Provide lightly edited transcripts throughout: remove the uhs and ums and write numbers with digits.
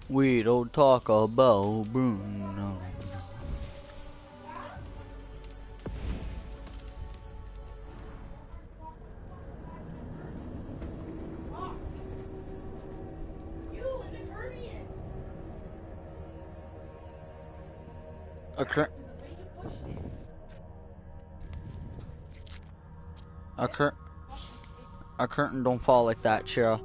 We don't talk about Bruno. A curtain don't fall like that, Cheryl.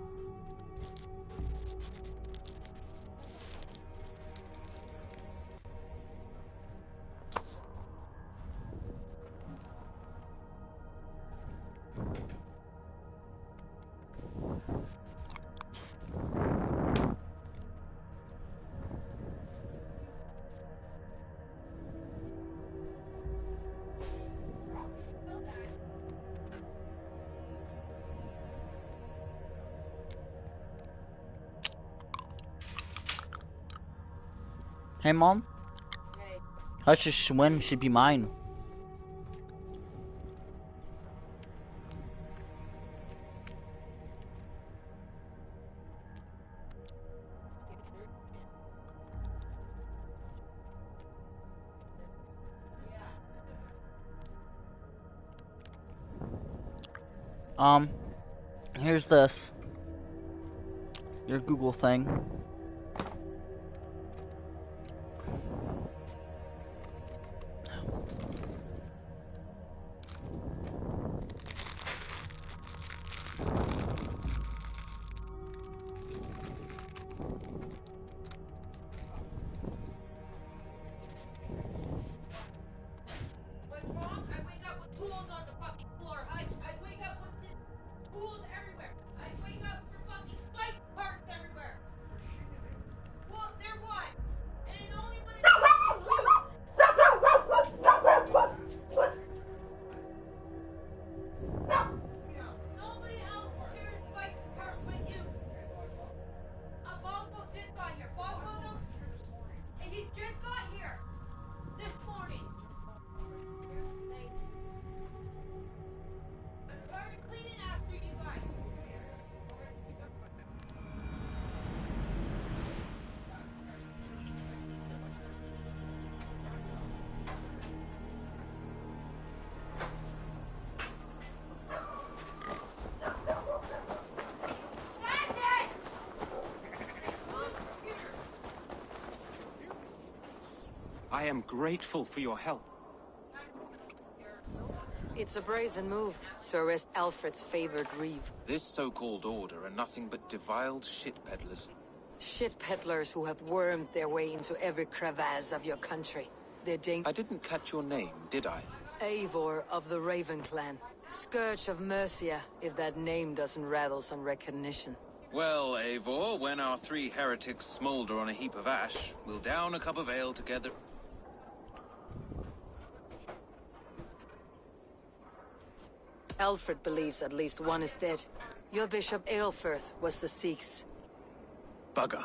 Hey, Mom? Hey. Hush's swim should be mine. Here's this. Your Google thing. What's wrong? I wake up with tools on the fucking floor. I wake up with tools everywhere. I wake up for fucking bike parts everywhere. Well, they're what? And only when it's you. Nobody else shares bike parts but you. Bosco just got here. Bosco knows. And he just got here. This morning. I started cleaning after you guys. That's it! I am grateful for your help. It's a brazen move to arrest Alfred's favored Reeve. This so-called order are nothing but deviled shit peddlers. Shit peddlers who have wormed their way into every crevasse of your country. They're I didn't catch your name, did I? Eivor of the Raven Clan. Scourge of Mercia, if that name doesn't rattle some recognition. Well, Eivor, when our three heretics smolder on a heap of ash, we'll down a cup of ale together. Alfred believes at least one is dead. Your Bishop Aelfirth was the Sikhs. Bugger.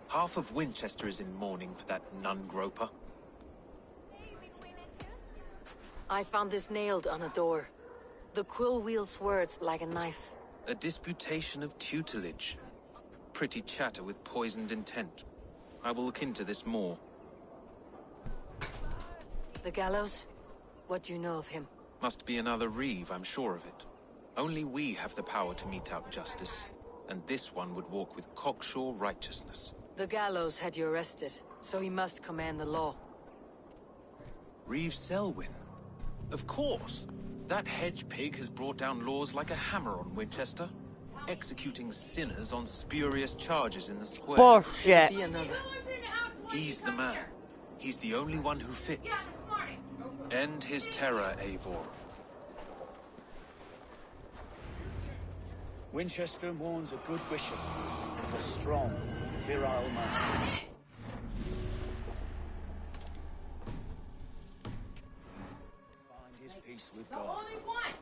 Half of Winchester is in mourning for that nun-groper. I found this nailed on a door. The quill wields words like a knife. A disputation of tutelage. Pretty chatter with poisoned intent. I will look into this more. The gallows? What do you know of him? Must be another Reeve, I'm sure of it. Only we have the power to mete out justice, and this one would walk with cocksure righteousness. The gallows had you arrested, so he must command the law. Reeve Selwyn? Of course! That hedge pig has brought down laws like a hammer on Winchester, executing sinners on spurious charges in the square. Bullshit. Be another. He's the man. He's the only one who fits. End his terror, Eivor. Winchester mourns a good bishop, a strong, virile man. Find his peace with God. Only one!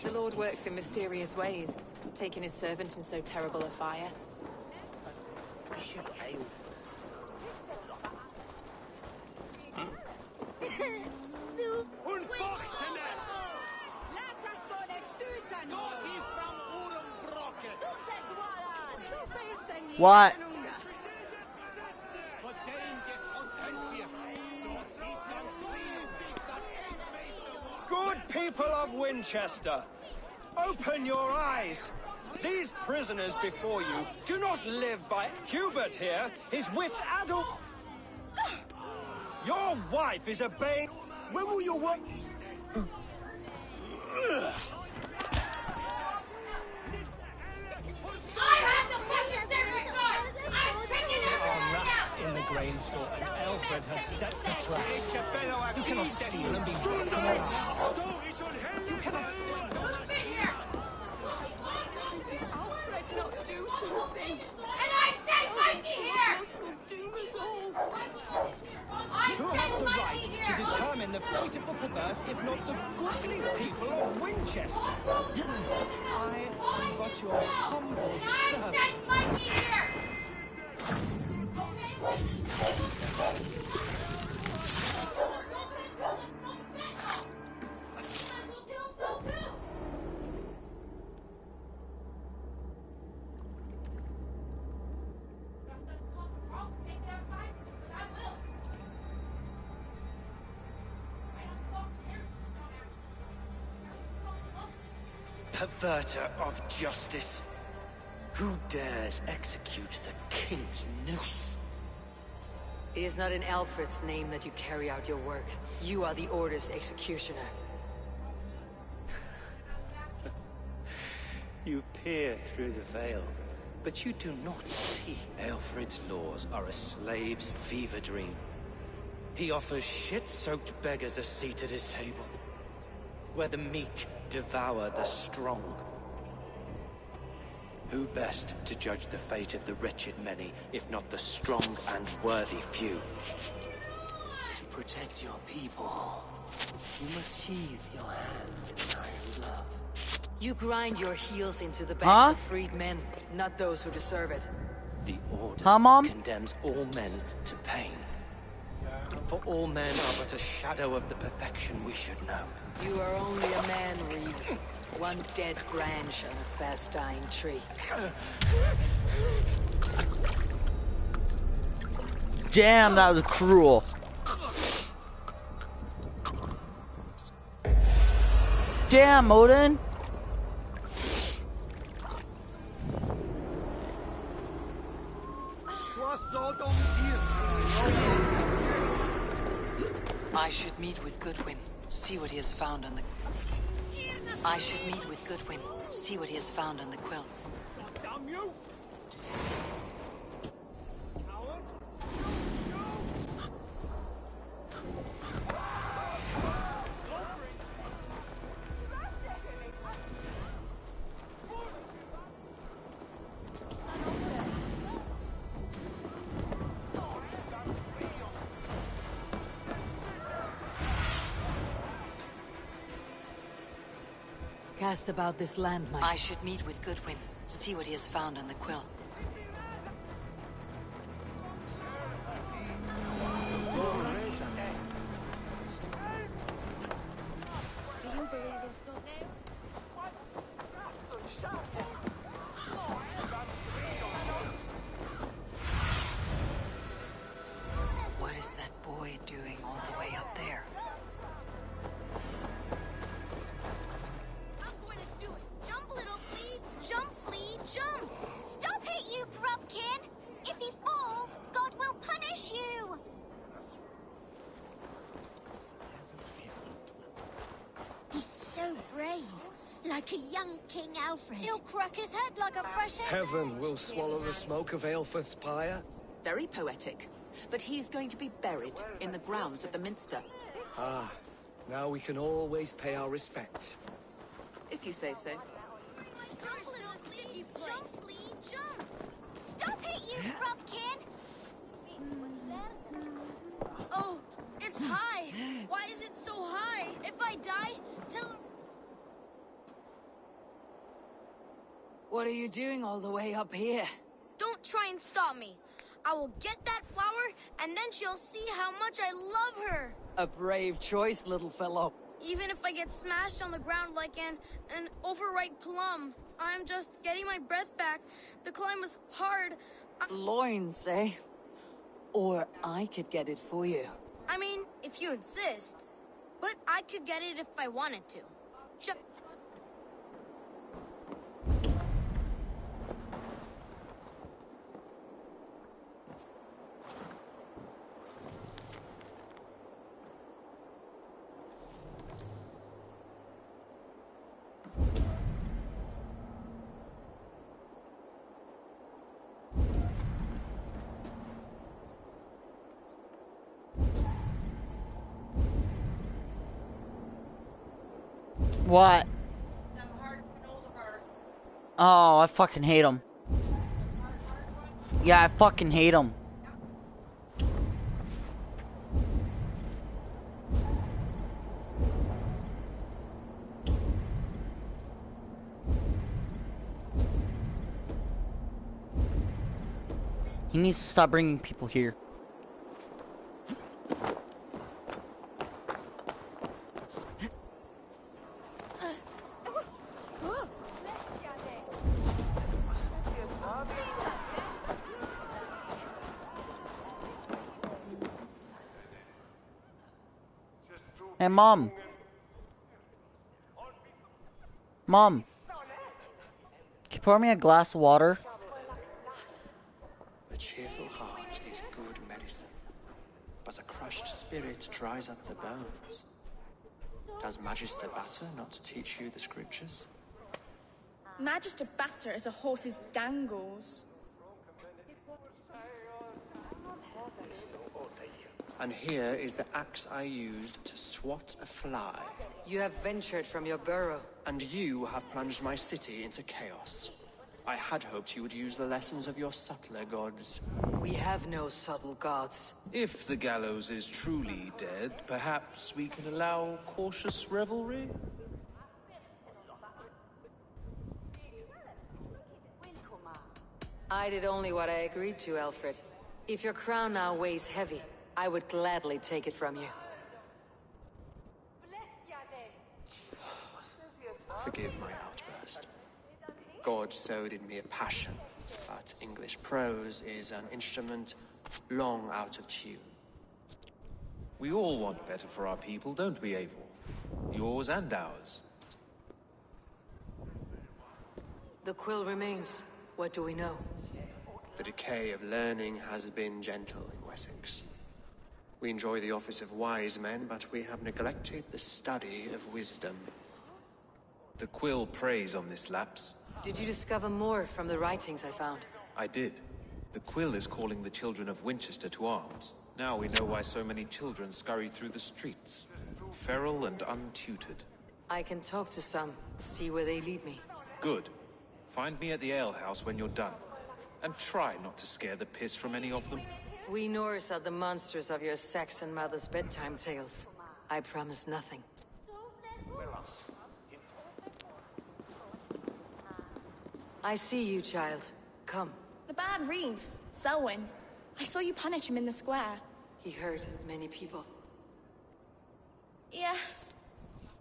The Lord works in mysterious ways, taking his servant in so terrible a fire. What? Good people of Winchester, open your eyes. These prisoners before you do not live by... Hubert here is wit's adult. Your wife is obeying... When will your wife... I have the fucking circuit card! I'm taking everything out! in the grain store, and Alfred has set the traps. You cannot steal and be welcome on our hearts. You cannot steal. Who's in here? Alfred not do something? And I said Mikey here! Will doom us all. I Who has said the right Mikey to here! determine the fate of the perverse if not the goodly people of Winchester? I am but your humble I servant. said Mikey here! Perverter of justice. Who dares execute the king's noose? It is not in Alfred's name that you carry out your work. You are the Order's executioner. You peer through the veil, but you do not see. Alfred's laws are a slave's fever dream. He offers shit-soaked beggars a seat at his table, where the meek devour the strong. Who best to judge the fate of the wretched many, if not the strong and worthy few? To protect your people, you must sheathe your hand in an iron glove. You grind your heels into the backs Huh? of freed men, not those who deserve it. The Order Huh, Mom? condemns all men to pain. For all men are but a shadow of the perfection we should know. You are only a man, Reed. One dead branch on a fast-dying tree. Damn, that was cruel. Damn, Odin. I should meet with Goodwin, see what he has found on the... I should meet with Goodwin, see what he has found on the quill. Damn you! Cast about this land, my... I should meet with Goodwin, see what he has found on the quill. What is that boy doing all the way up there? I'm going to do it. Jump, little flea. Jump, flea, jump. Stop it, you grubkin. If he falls, God will punish you. He's so brave. Like a young King Alfred. He'll crack his head like a fresh head. Heaven will swallow the smoke of Aelfrith's pyre. Very poetic. But he's going to be buried in the grounds of the Minster. Ah, now we can always pay our respects. If you say so. Jump, little flea. Jump, flea, jump. Stop it, you grubkin. Oh, it's high. Why is it so high? If I die, tell... What are you doing all the way up here? Don't try and stop me. I will get that flower, and then she'll see how much I love her. A brave choice, little fellow. Even if I get smashed on the ground like an overripe plum, I'm just getting my breath back. The climb was hard. Loins, eh? Or I could get it for you. I mean, if you insist. But I could get it if I wanted to. What? Oh, I fucking hate him. Yeah, I fucking hate him. He needs to stop bringing people here. Hey, Mom. Mom. Can you pour me a glass of water? A cheerful heart is good medicine, but a crushed spirit dries up the bones. Does Magister Batter not teach you the scriptures? Magister Batter is a horse's dangles. And here is the axe I used to swat a fly. You have ventured from your burrow. And you have plunged my city into chaos. I had hoped you would use the lessons of your subtler gods. We have no subtle gods. If the gallows is truly dead, perhaps we can allow cautious revelry? I did only what I agreed to, Alfred. If your crown now weighs heavy, I would gladly take it from you. Forgive my outburst. God sowed in me a passion, but English prose is an instrument long out of tune. We all want better for our people, don't we, Eivor? Yours and ours. The quill remains. What do we know? The decay of learning has been gentle in Wessex. We enjoy the office of wise men, but we have neglected the study of wisdom. The quill preys on this lapse. Did you discover more from the writings I found? I did. The quill is calling the children of Winchester to arms. Now we know why so many children scurry through the streets. Feral and untutored. I can talk to some, see where they lead me. Good. Find me at the alehouse when you're done. And try not to scare the piss from any of them. We Norse are the monsters of your Saxon mother's bedtime tales. I promise nothing. I see you, child. Come. The bad Reeve, Selwyn. I saw you punish him in the square. He hurt many people. Yes.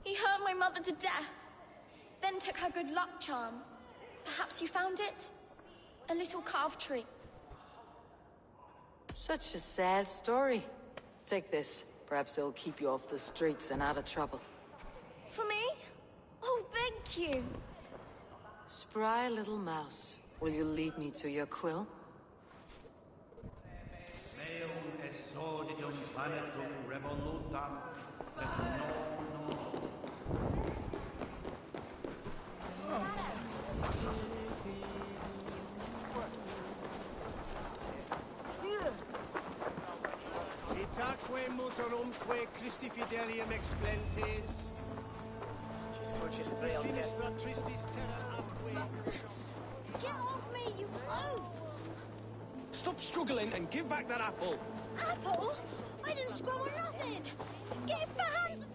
He hurt my mother to death. Then took her good luck charm. Perhaps you found it? A little carved tree. Such a sad story. Take this. Perhaps it'll keep you off the streets and out of trouble. For me? Oh, thank you. Spry little mouse. Will you lead me to your quill? Itaque motorumque Christi fidelium explentes. Sinistra tristis terra atque. Get off me, you oaf! Stop struggling and give back that apple. Apple? I didn't scroll nothing! Get your hands...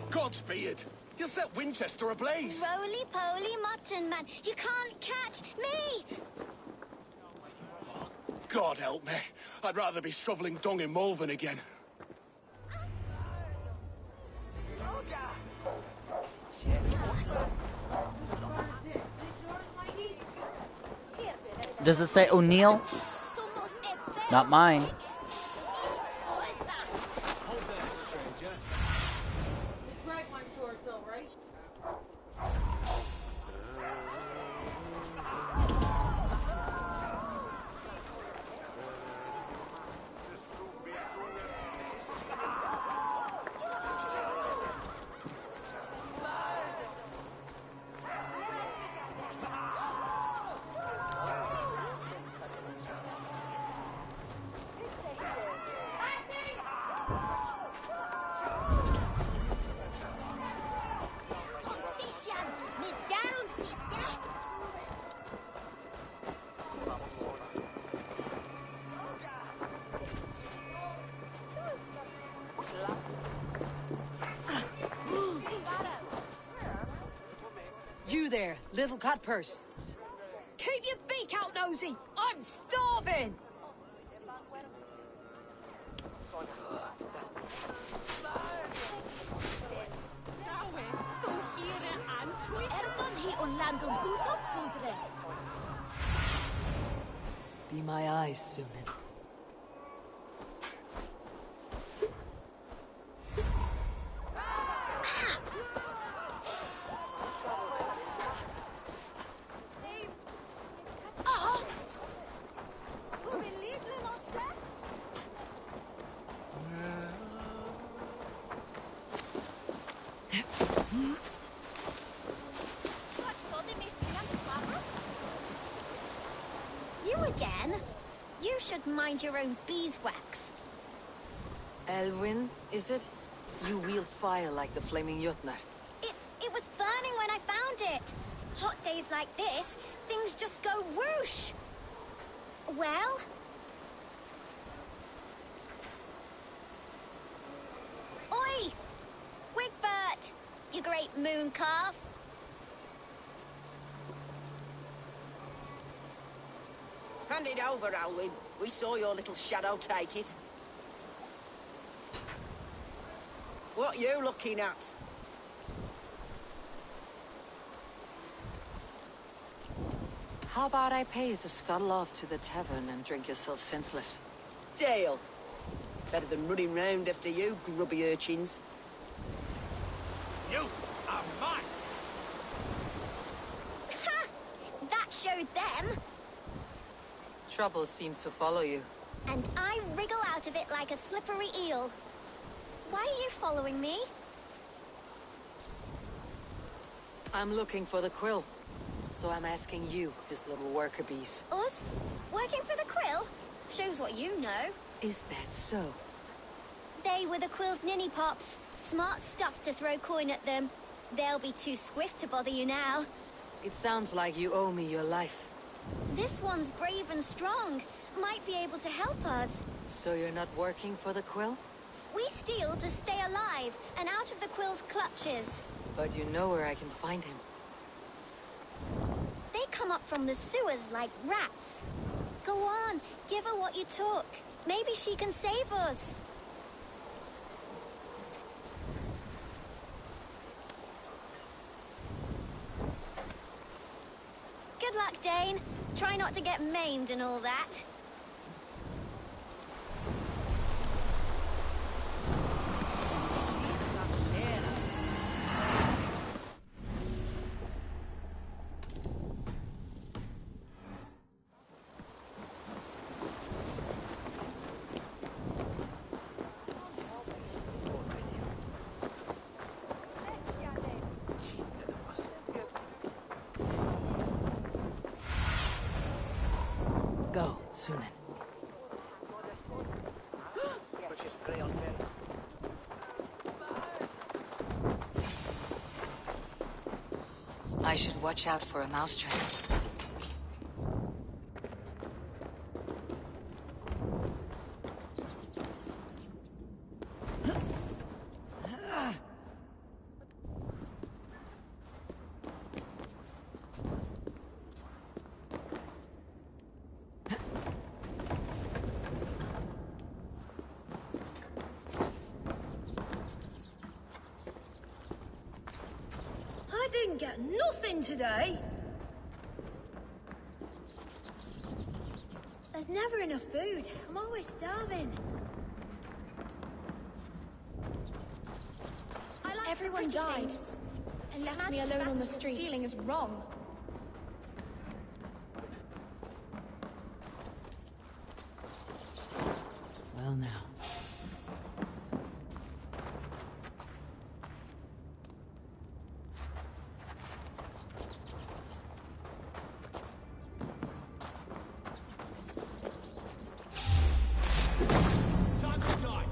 God Godspeed! You'll set Winchester ablaze! Roly-poly mutton man, you can't catch me! God help me. I'd rather be shoveling dung in Malvern again. Does it say O'Neill? Not mine. Drag my sword though, right? You there, little cut purse. Keep your beak out, Nosy! I'm starving! Be my eyes, Sunan. You again? You should mind your own beeswax. Elwyn, is it? You wield fire like the flaming Jotnar. It was burning when I found it. Hot days like this, things just go whoosh. Well? Oi! Wigbert! You great moon calf. Hand it over, Alwyn. We saw your little shadow take it. What you looking at? How about I pay you to scuttle off to the tavern and drink yourself senseless? Deal. Better than running round after you, grubby urchins. You are mine! Ha! That showed them. Trouble seems to follow you. And I wriggle out of it like a slippery eel. Why are you following me? I'm looking for the quill. So I'm asking you, his little worker bees. Us? Working for the Quill? Shows what you know. Is that so? They were the Quill's ninny pops. Smart stuff to throw coin at them. They'll be too swift to bother you now. It sounds like you owe me your life. This one's brave and strong. Might be able to help us. So you're not working for the quill? We steal to stay alive and out of the Quill's clutches. But you know where I can find him. They come up from the sewers like rats. Go on, give her what you took. Maybe she can save us. Good luck, Dane. Try not to get maimed and all that. Go, Sunan. I should watch out for a mousetrap. didn't get nothing today. There's never enough food. I'm always starving. Everyone died and left me alone on the streets. Stealing is wrong. Well now. Time to die.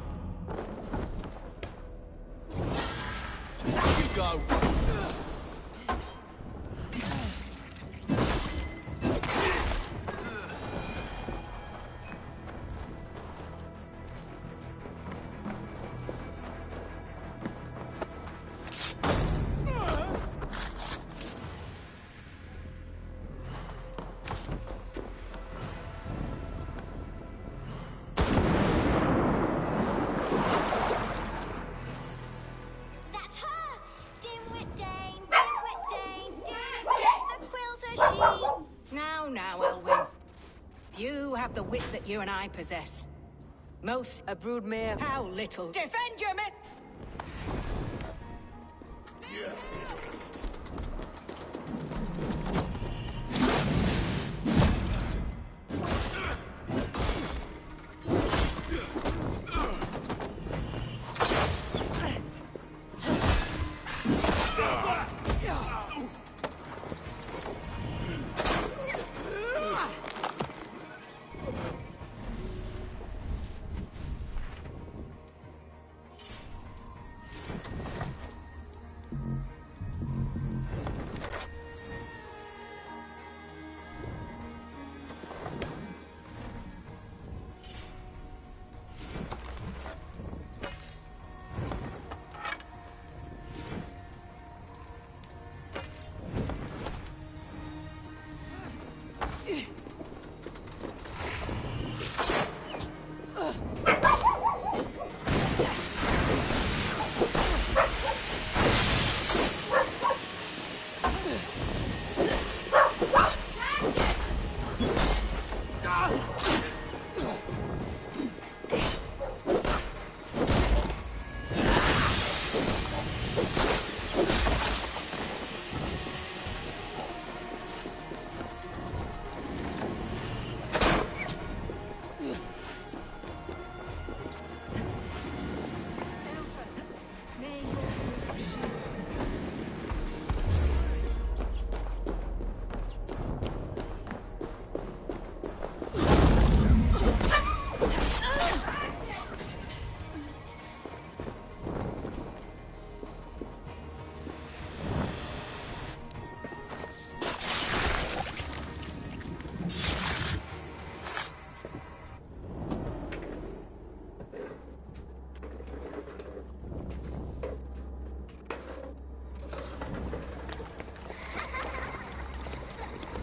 You go. That's her! Dimwit Dane, Dimwit Dane, Dimwit gets the quilter she... Now, Elwyn. You have the wit that you and I possess. Most... A broodmare. How little... Defend your miss...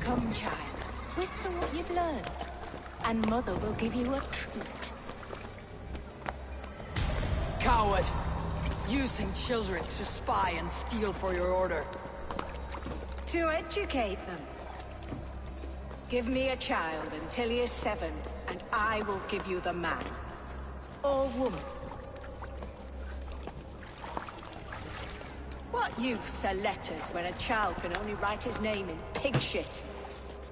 Come, child. Whisper what you've learned, and Mother will give you a treat. Coward! Using children to spy and steal for your order. To educate them. Give me a child until he is 7, and I will give you the man. Or woman. What use are letters when a child can only write his name in pig shit?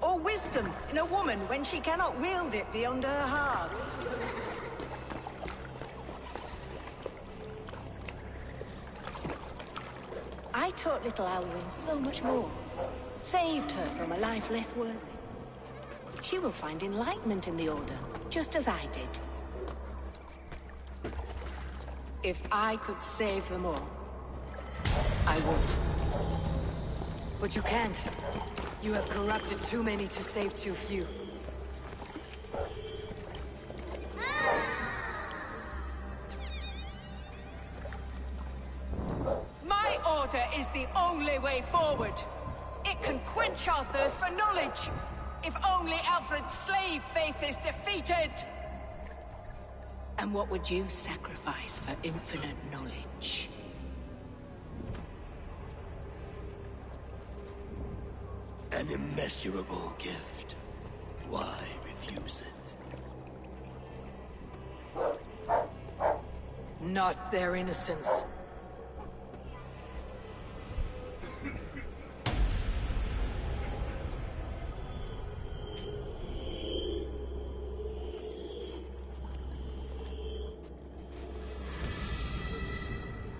Or wisdom in a woman when she cannot wield it beyond her heart? I taught little Alwyn so much more. Saved her from a life less worthy. She will find enlightenment in the Order, just as I did. If I could save them all, I would. But you can't. You have corrupted too many to save too few. My order is the only way forward. It can quench our thirst for knowledge. If only Alfred's slave faith is defeated. And what would you sacrifice for infinite knowledge? immeasurable gift. Why refuse it? Not their innocence.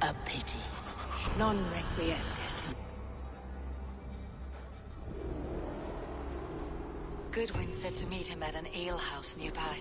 A pity. Non requiescat. Goodwin said to meet him at an alehouse nearby.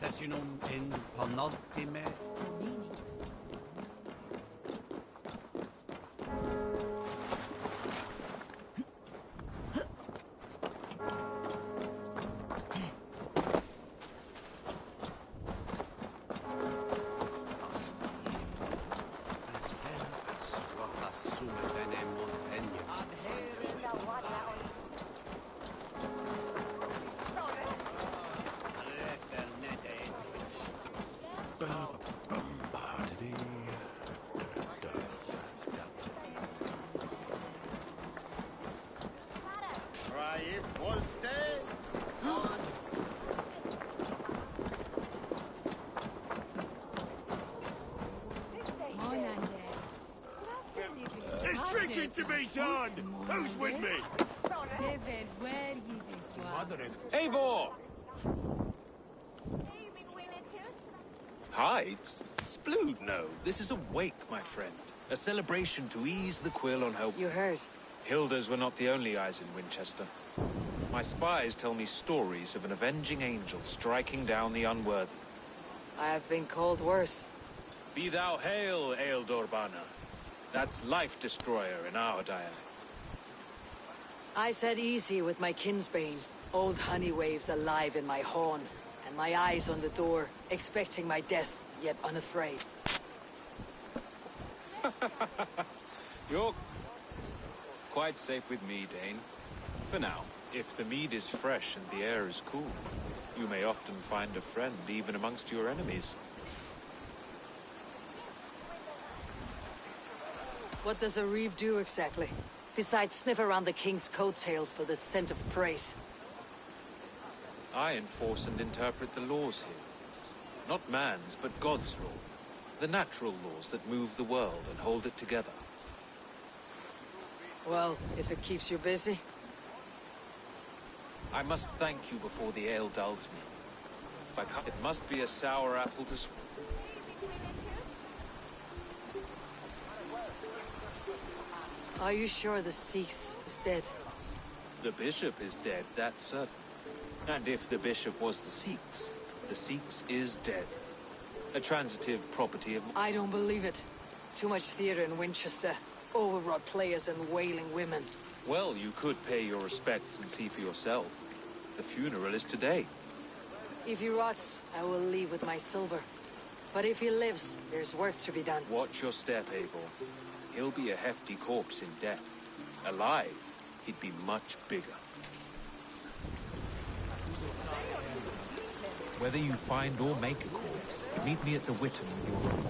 Sessionum in penultime. There's drinking to be done! Who's with me? Eivor! Hides? Splood, no. This is a wake, my friend. A celebration to ease the quill on her... You heard. Hilda's were not the only eyes in Winchester. My spies tell me stories of an avenging angel striking down the unworthy. I have been called worse. Be thou hail, Ealdorbanna. That's Life Destroyer in our dialect. I said easy with my kinsbane. Old honey waves alive in my horn, and my eyes on the door, expecting my death, yet unafraid. You're quite safe with me, Dane. For now, if the mead is fresh and the air is cool, you may often find a friend even amongst your enemies. What does a reeve do exactly? Besides sniff around the king's coattails for the scent of praise. I enforce and interpret the laws here. Not man's, but God's law. The natural laws that move the world and hold it together. Well, if it keeps you busy. I must thank you before the ale dulls me. It must be a sour apple to swallow. Are you sure the Sikhs is dead? The bishop is dead, that's certain. And if the bishop was the Sikhs is dead. A transitive property of... I don't believe it. Too much theater in Winchester. Overwrought players and wailing women. Well, you could pay your respects and see for yourself. The funeral is today. If he rots, I will leave with my silver. But if he lives, there's work to be done. Watch your step, Eivor. He'll be a hefty corpse in death. Alive, he'd be much bigger. Whether you find or make a corpse, meet me at the Witten with your report.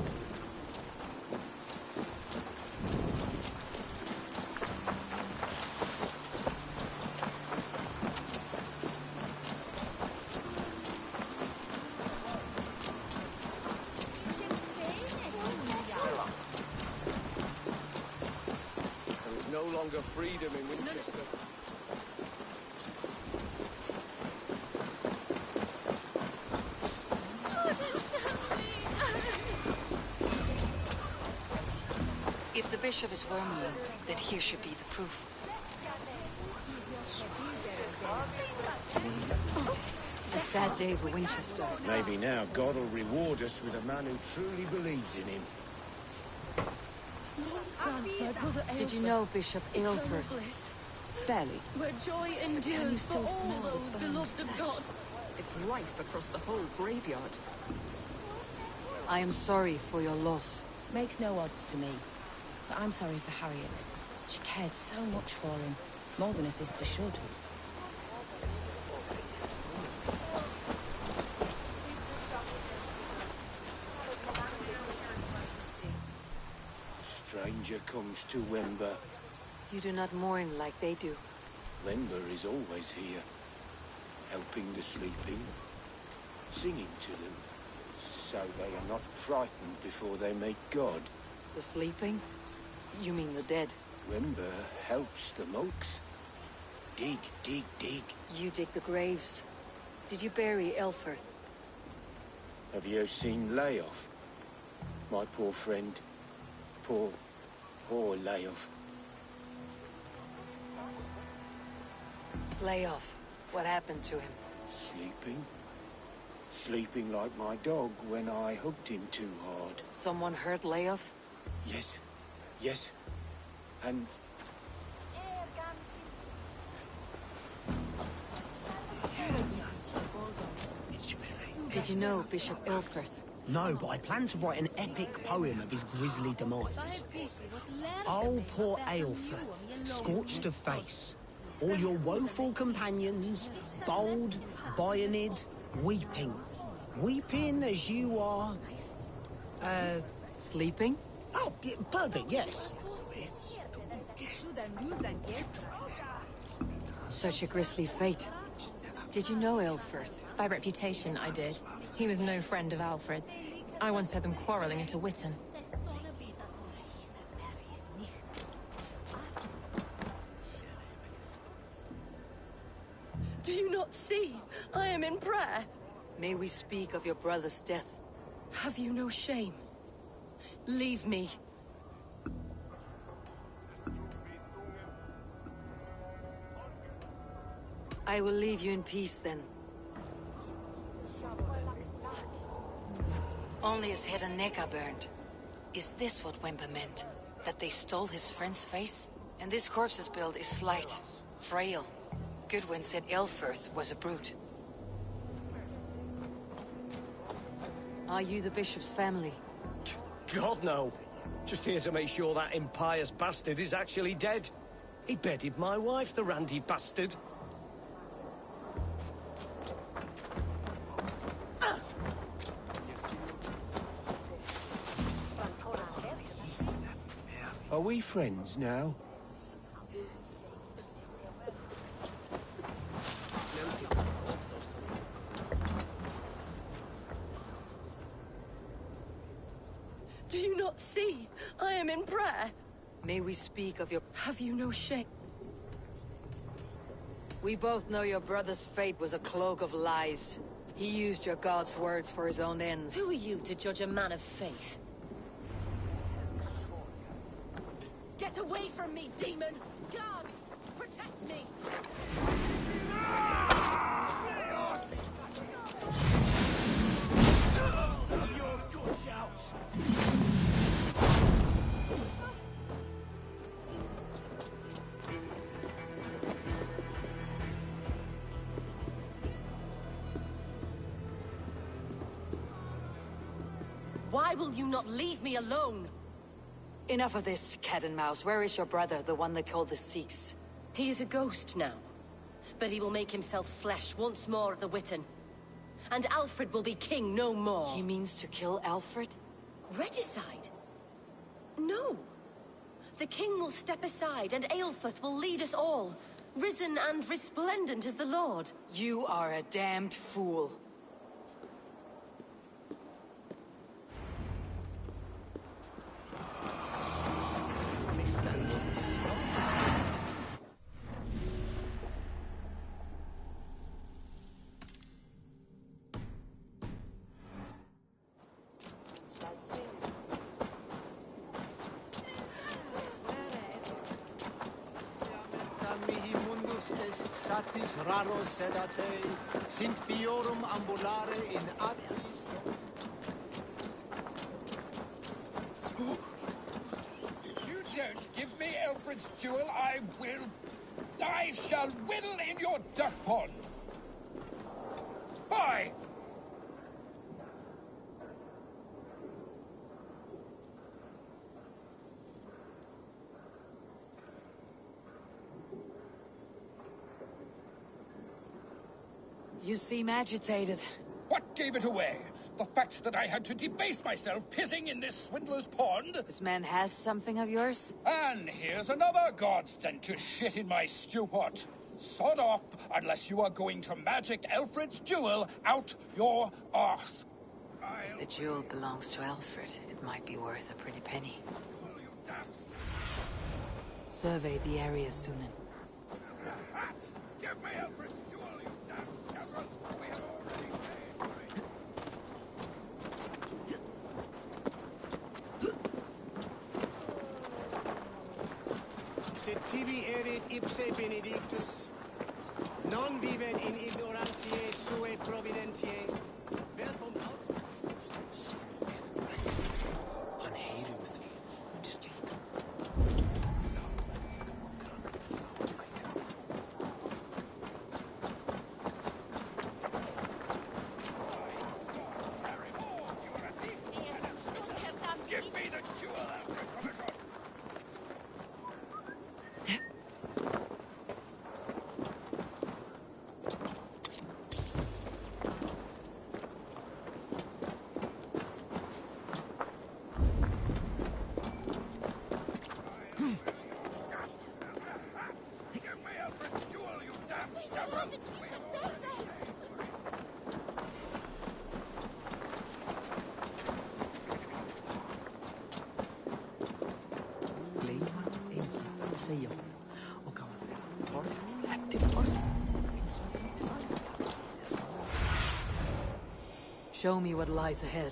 No longer freedom in Winchester. If the bishop is wormling, then here should be the proof. A sad day for Winchester. Maybe now God will reward us with a man who truly believes in him. Did you know Bishop Aelfirth? Barely. Where joy Can you endures for still all smell the those burned beloved of flesh? God. It's rife across the whole graveyard. I am sorry for your loss. Makes no odds to me. But I'm sorry for Harriet. She cared so much for him. More than a sister should. Stranger comes to Wember. You do not mourn like they do. Wember is always here, helping the sleeping, singing to them, so they are not frightened before they meet God. The sleeping? You mean the dead? Wember helps the monks. Dig, dig, dig. You dig the graves. Did you bury Aelfirth? Have you seen Layoff? My poor friend. Poor Layoff. Lay off. What happened to him? Sleeping? Sleeping like my dog when I hugged him too hard. Someone hurt Layoff? Yes. Yes. And... Did you know Bishop Aelfirth? No, but I plan to write an epic poem of his grisly demise. Oh, poor Aelfirth, scorched of face. All your woeful companions, bold, Bionid, weeping. Weeping as you are... Sleeping? Oh, yeah, perfect, yes. Such a grisly fate. Did you know Aelfirth? By reputation, I did. He was no friend of Alfred's. I once heard them quarreling at a Witten. Do you not see? I am in prayer. May we speak of your brother's death? Have you no shame? Leave me. I will leave you in peace then. Only his head and neck are burned. Is this what Wemper meant? That they stole his friend's face? And this corpse's build is slight, frail. Goodwin said Aelfirth was a brute. Are you the bishop's family? God, no. Just here to make sure that impious bastard is actually dead. He bedded my wife, the randy bastard. Are we friends now? Do you not see? I am in prayer. May we speak of your... Have you no shame? We both know your brother's fate was a cloak of lies. He used your god's words for his own ends. Who are you to judge a man of faith? Get away from me, demon! Guards, protect me! Why will you not leave me alone? Enough of this, cat and mouse. Where is your brother, the one they call the Sikhs? He is a ghost now. But he will make himself flesh once more at the Witten. And Alfred will be king no more. He means to kill Alfred? Regicide? No. The king will step aside, and Aelfrith will lead us all, risen and resplendent as the Lord. You are a damned fool. mihi mundus est satis raros sedate, sint fiorum ambulare in atris. If you don't give me Alfred's jewel, I shall whittle in your duck pond. Bye! You seem agitated. What gave it away? The fact that I had to debase myself pissing in this swindler's pond? This man has something of yours? And here's another god sent to shit in my stew pot. Sod off, unless you are going to magic Alfred's jewel out your arse. If the jewel belongs to Alfred, it might be worth a pretty penny. Survey the area, Sunan. Give me Alfred's jewel, you damn scoundrel! We have already paid for it. Sed tibi erit ipse benedictus, non vivent in ignorantiae sue providentiae, verbum Give me the jewel, Alfred, from the god! Give me Alfred's jewel, you damn scoundrel! We have already paid for it. Show me what lies ahead.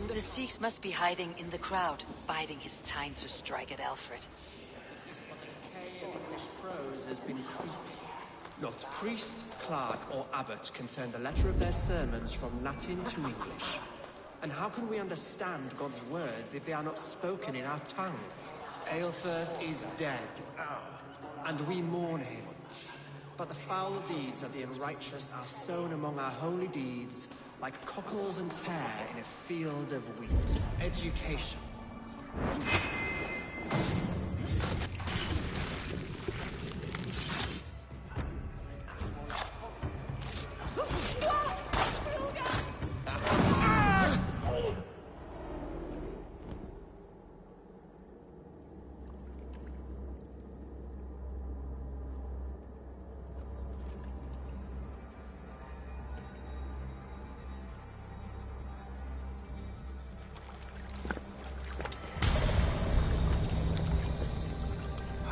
The Sikhs must be hiding in the crowd, biding his time to strike at Alfred. English prose has been creepy. Not priest, clerk, or abbot can turn the letter of their sermons from Latin to English. And how can we understand God's words if they are not spoken in our tongue? Aelfirth is dead, and we mourn him. But the foul deeds of the unrighteous are sown among our holy deeds, like cockles and tare in a field of wheat. Education.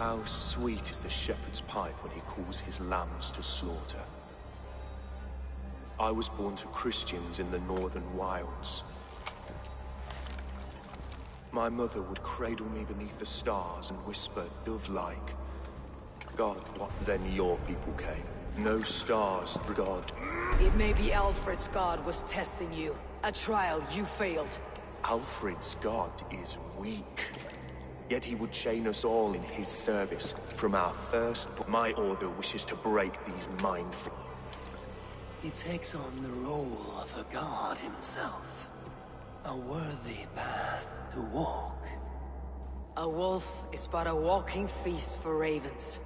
How sweet is the shepherd's pipe when he calls his lambs to slaughter. I was born to Christians in the northern wilds. My mother would cradle me beneath the stars and whisper, dove-like, God, what then your people came? No stars, God. It may be Alfred's god was testing you. A trial you failed. Alfred's god is weak. Yet he would chain us all in his service. From our first, my order wishes to break these mindful. He takes on the role of a god himself. A worthy path to walk. A wolf is but a walking feast for ravens.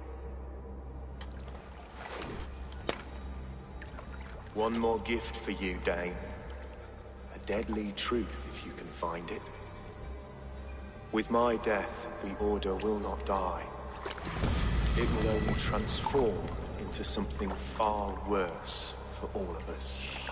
One more gift for you, Dane. A deadly truth, if you can find it. With my death, the Order will not die. It will only transform into something far worse for all of us.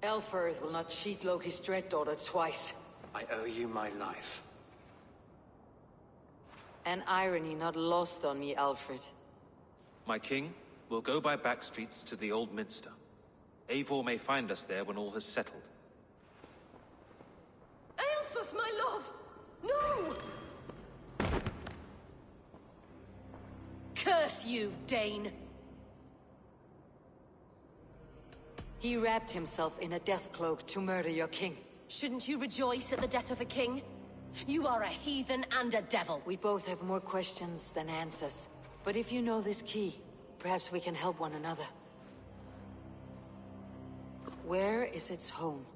Elfirth will not cheat Loki's dread daughter twice. I owe you my life. An irony not lost on me, Alfred. My king, we'll go by back streets to the Old Minster. Eivor may find us there when all has settled. Aelfirth, my love! No! Curse you, Dane! He wrapped himself in a death cloak to murder your king. Shouldn't you rejoice at the death of a king? You are a heathen and a devil. We both have more questions than answers. But if you know this key, perhaps we can help one another. Where is its home?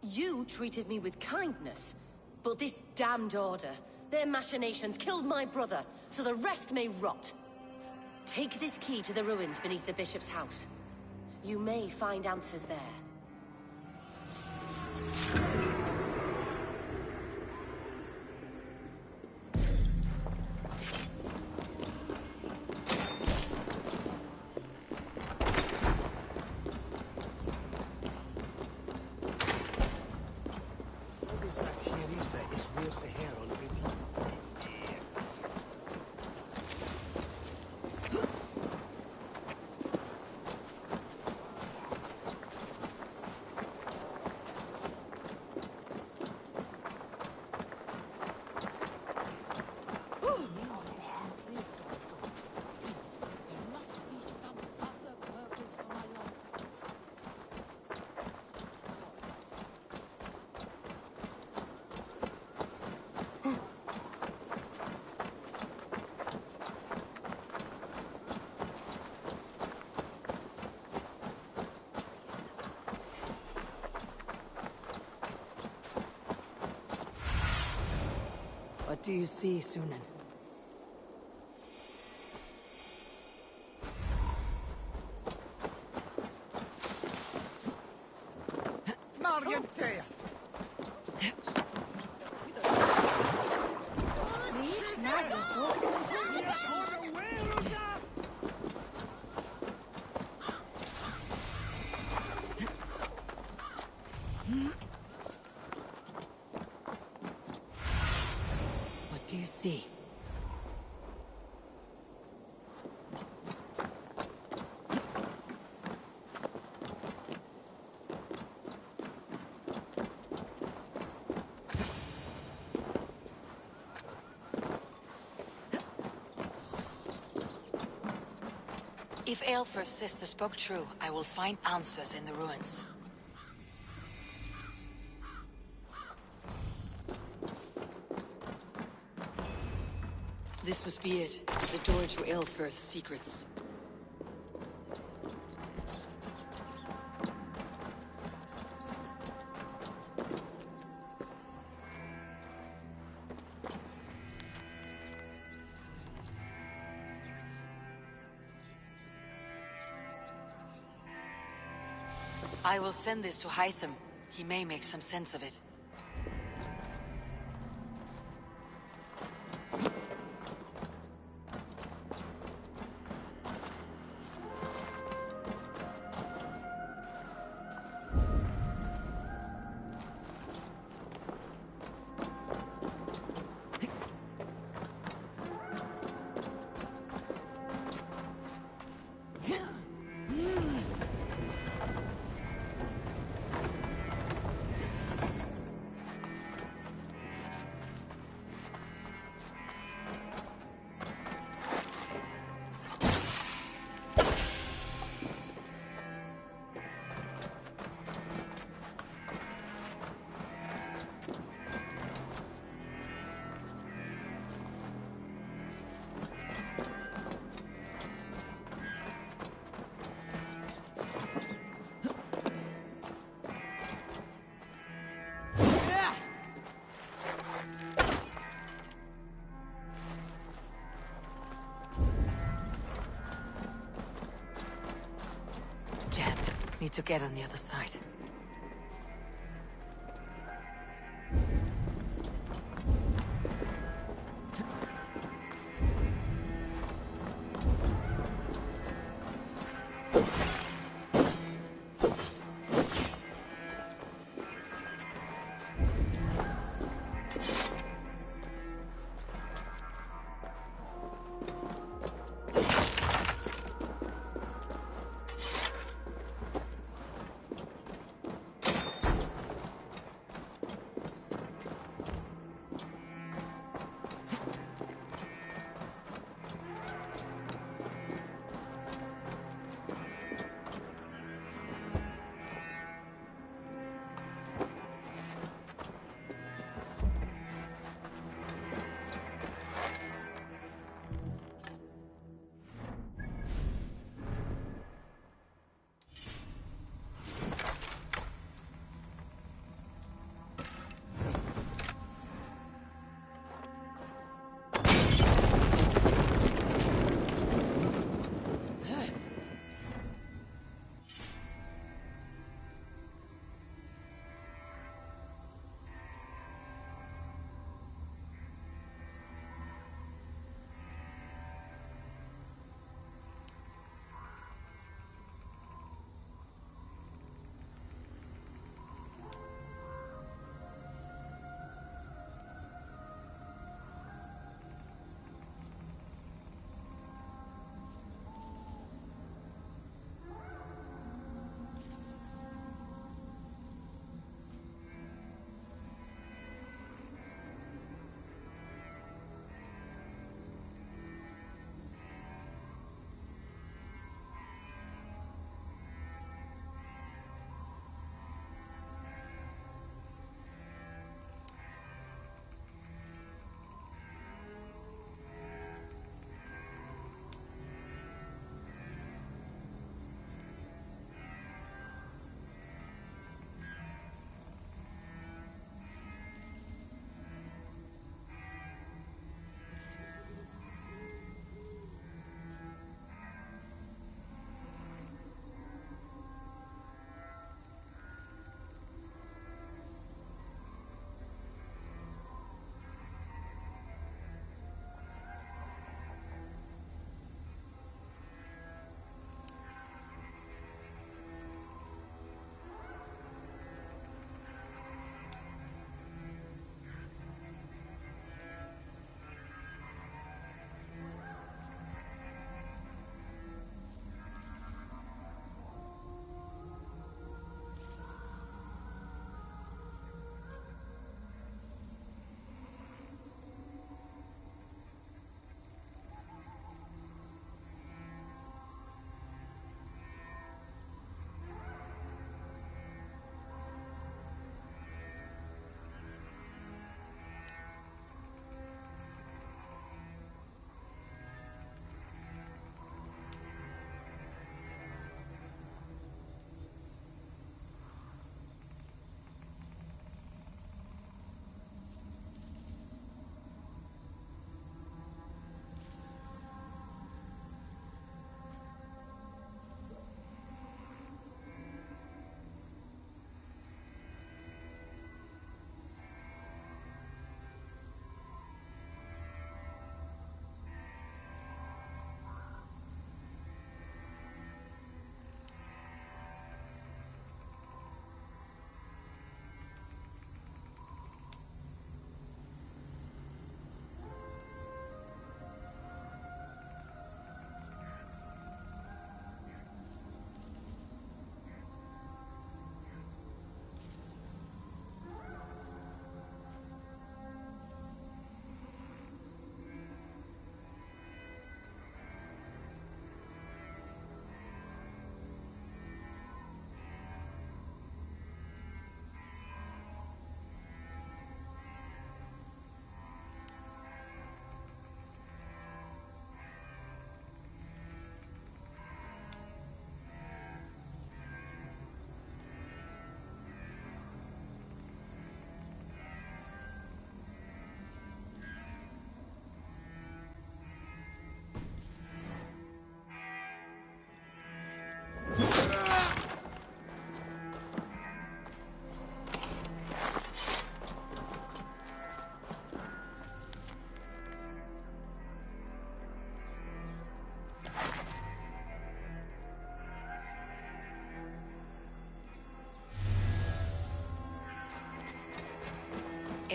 You treated me with kindness, but this damned Order, their machinations killed my brother, so the rest may rot. Take this key to the ruins beneath the bishop's house. You may find answers there. What do you see, Sunan? What do you see? If Aelfirth's sister spoke true, I will find answers in the ruins. This must be it. The door to Aelfirth's secrets. I will send this to Hytham. He may make some sense of it. to get on the other side.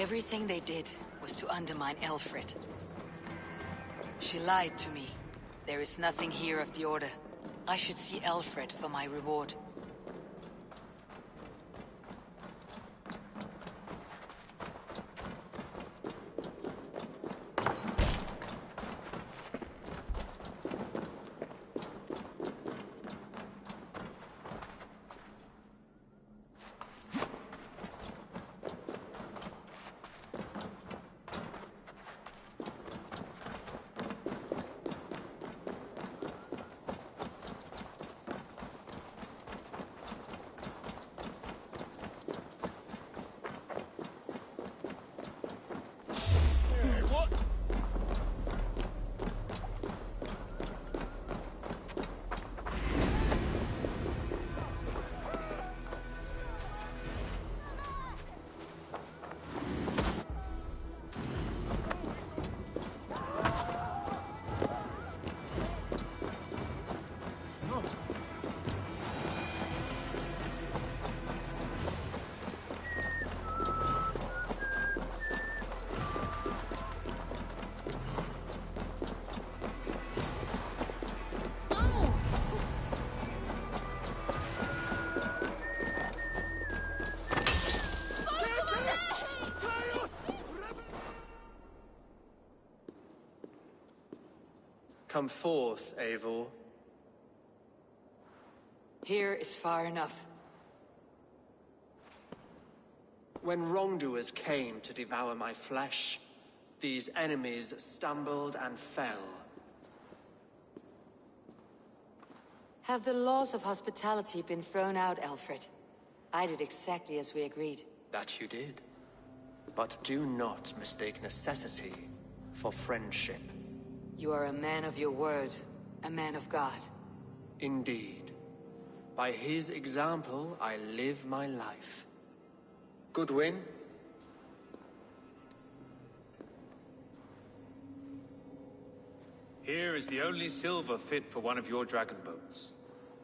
Everything they did was to undermine Elfred. She lied to me. There is nothing here of the Order. I should see Alfred for my reward. Come forth, Eivor. Here is far enough. When wrongdoers came to devour my flesh, these enemies stumbled and fell. Have the laws of hospitality been thrown out, Alfred? I did exactly as we agreed. That you did. But do not mistake necessity for friendship. You are a man of your word, a man of God. Indeed. By his example, I live my life. Goodwin? Here is the only silver fit for one of your dragon boats.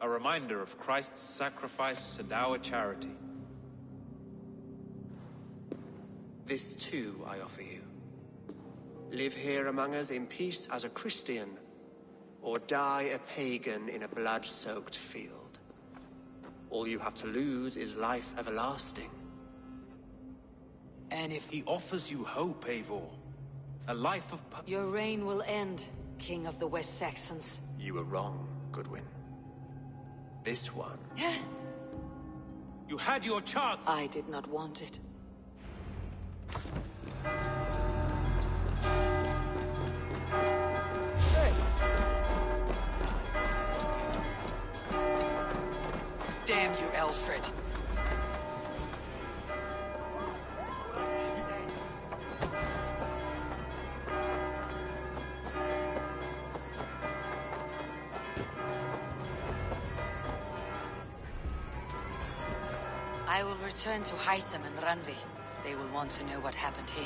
A reminder of Christ's sacrifice and our charity. This too I offer you. Live here among us in peace as a Christian, or die a pagan in a blood-soaked field. All you have to lose is life everlasting. And if he offers you hope, Eivor, a life of your reign will end, King of the West Saxons. You were wrong, Goodwin. This one. You had your chance. I did not want it. Damn you, Alfred. I will return to Hytham and Randvi. They will want to know what happened here.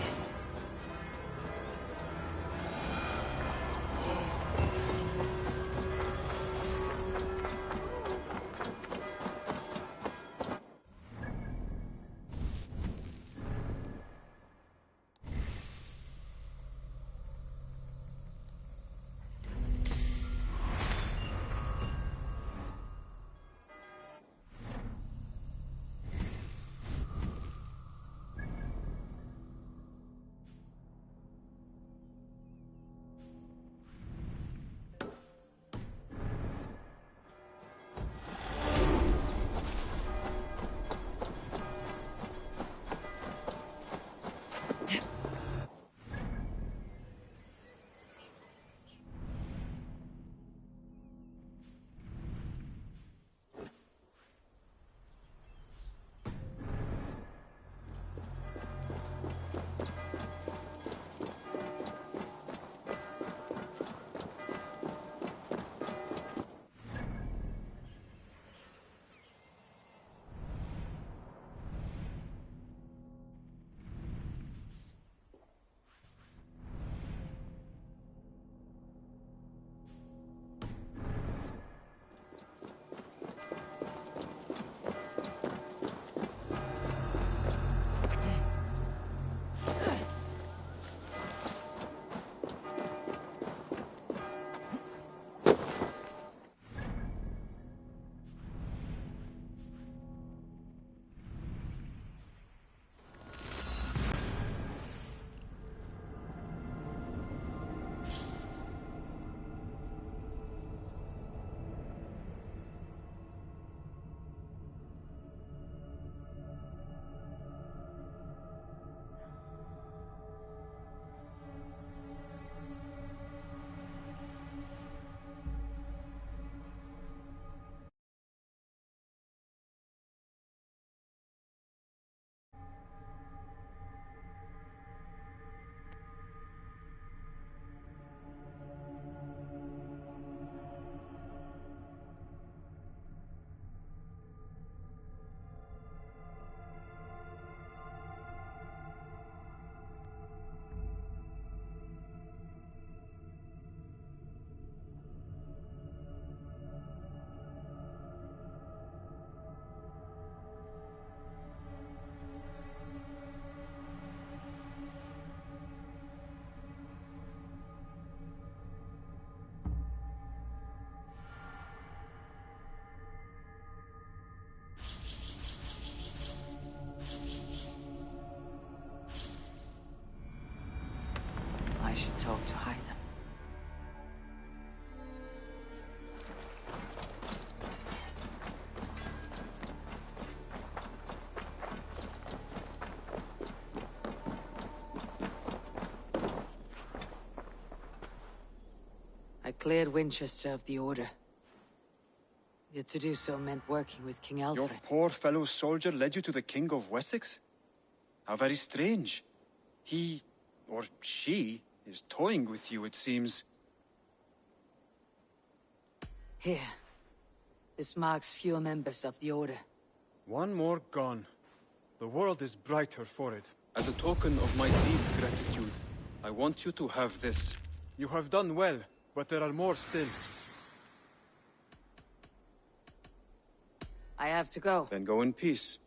I should talk to hide them. I cleared Winchester of the Order. Yet to do so meant working with King Alfred. Your poor fellow soldier led you to the King of Wessex? How very strange. He, or she, is toying with you, it seems. Here. This marks fewer members of the Order. One more gone. The world is brighter for it. As a token of my deep gratitude, I want you to have this. You have done well, but there are more still. I have to go. Then go in peace.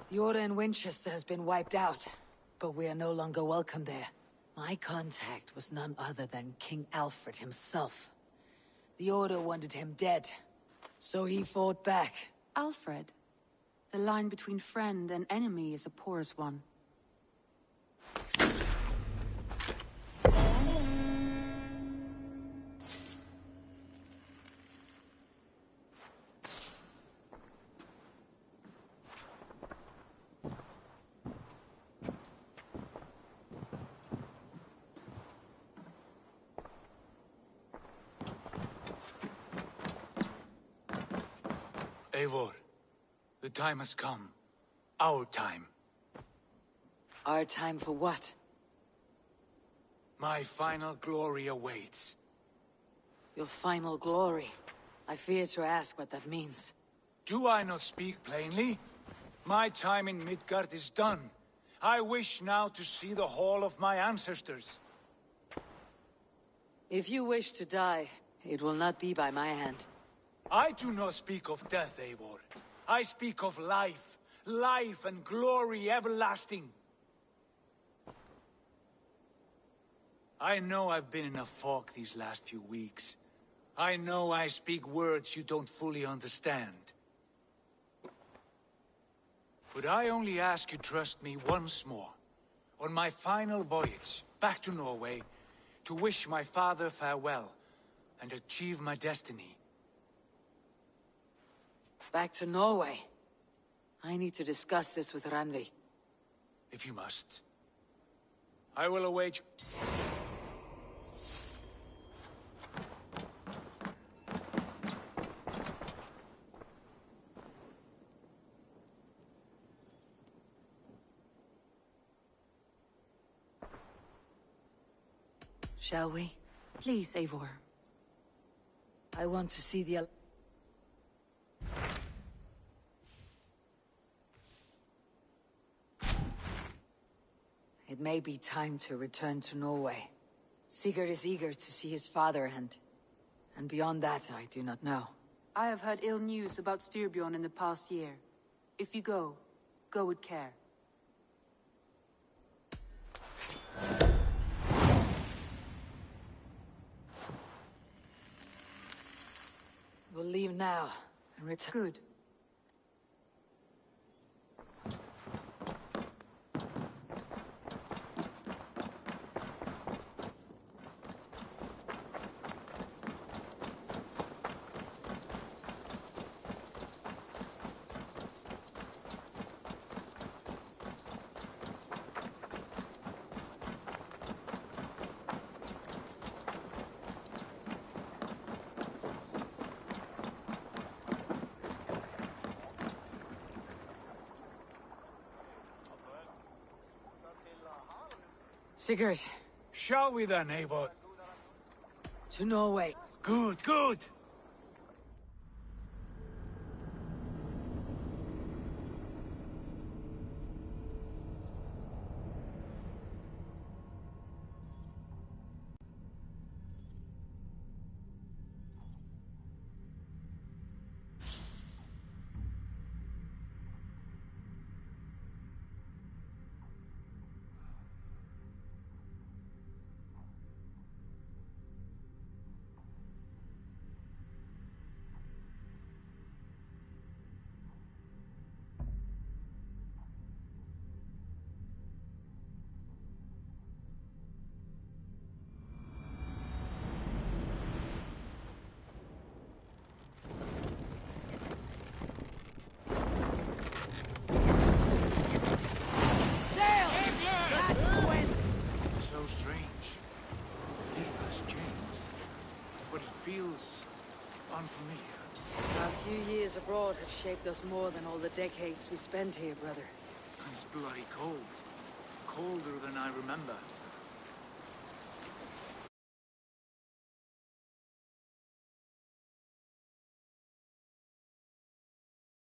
The Order in Winchester has been wiped out, but we are no longer welcome there. My contact was none other than King Alfred himself. The Order wanted him dead, so he fought back. Alfred? The line between friend and enemy is a porous one. Eivor, the time has come. Our time. Our time for what? My final glory awaits. Your final glory. I fear to ask what that means. Do I not speak plainly? My time in Midgard is done. I wish now to see the hall of my ancestors. If you wish to die, it will not be by my hand. I do not speak of death, Eivor. I speak of life. Life and glory everlasting. I know I've been in a fog these last few weeks. I know I speak words you don't fully understand. But I only ask you trust me once more. On my final voyage, back to Norway, to wish my father farewell, and achieve my destiny. Back to Norway. I need to discuss this with Randvi. If you must. I will await you. Shall we? Please, Eivor. I want to see the... It may be time to return to Norway. Sigurd is eager to see his father, and beyond that, I do not know. I have heard ill news about Styrbjorn in the past year. If you go, go with care. We'll leave now and return. Good. Sigurd. Shall we then, Eivor? To Norway. Good, good! unfamiliar. A few years abroad have shaped us more than all the decades we spent here, brother. It's bloody cold. Colder than I remember.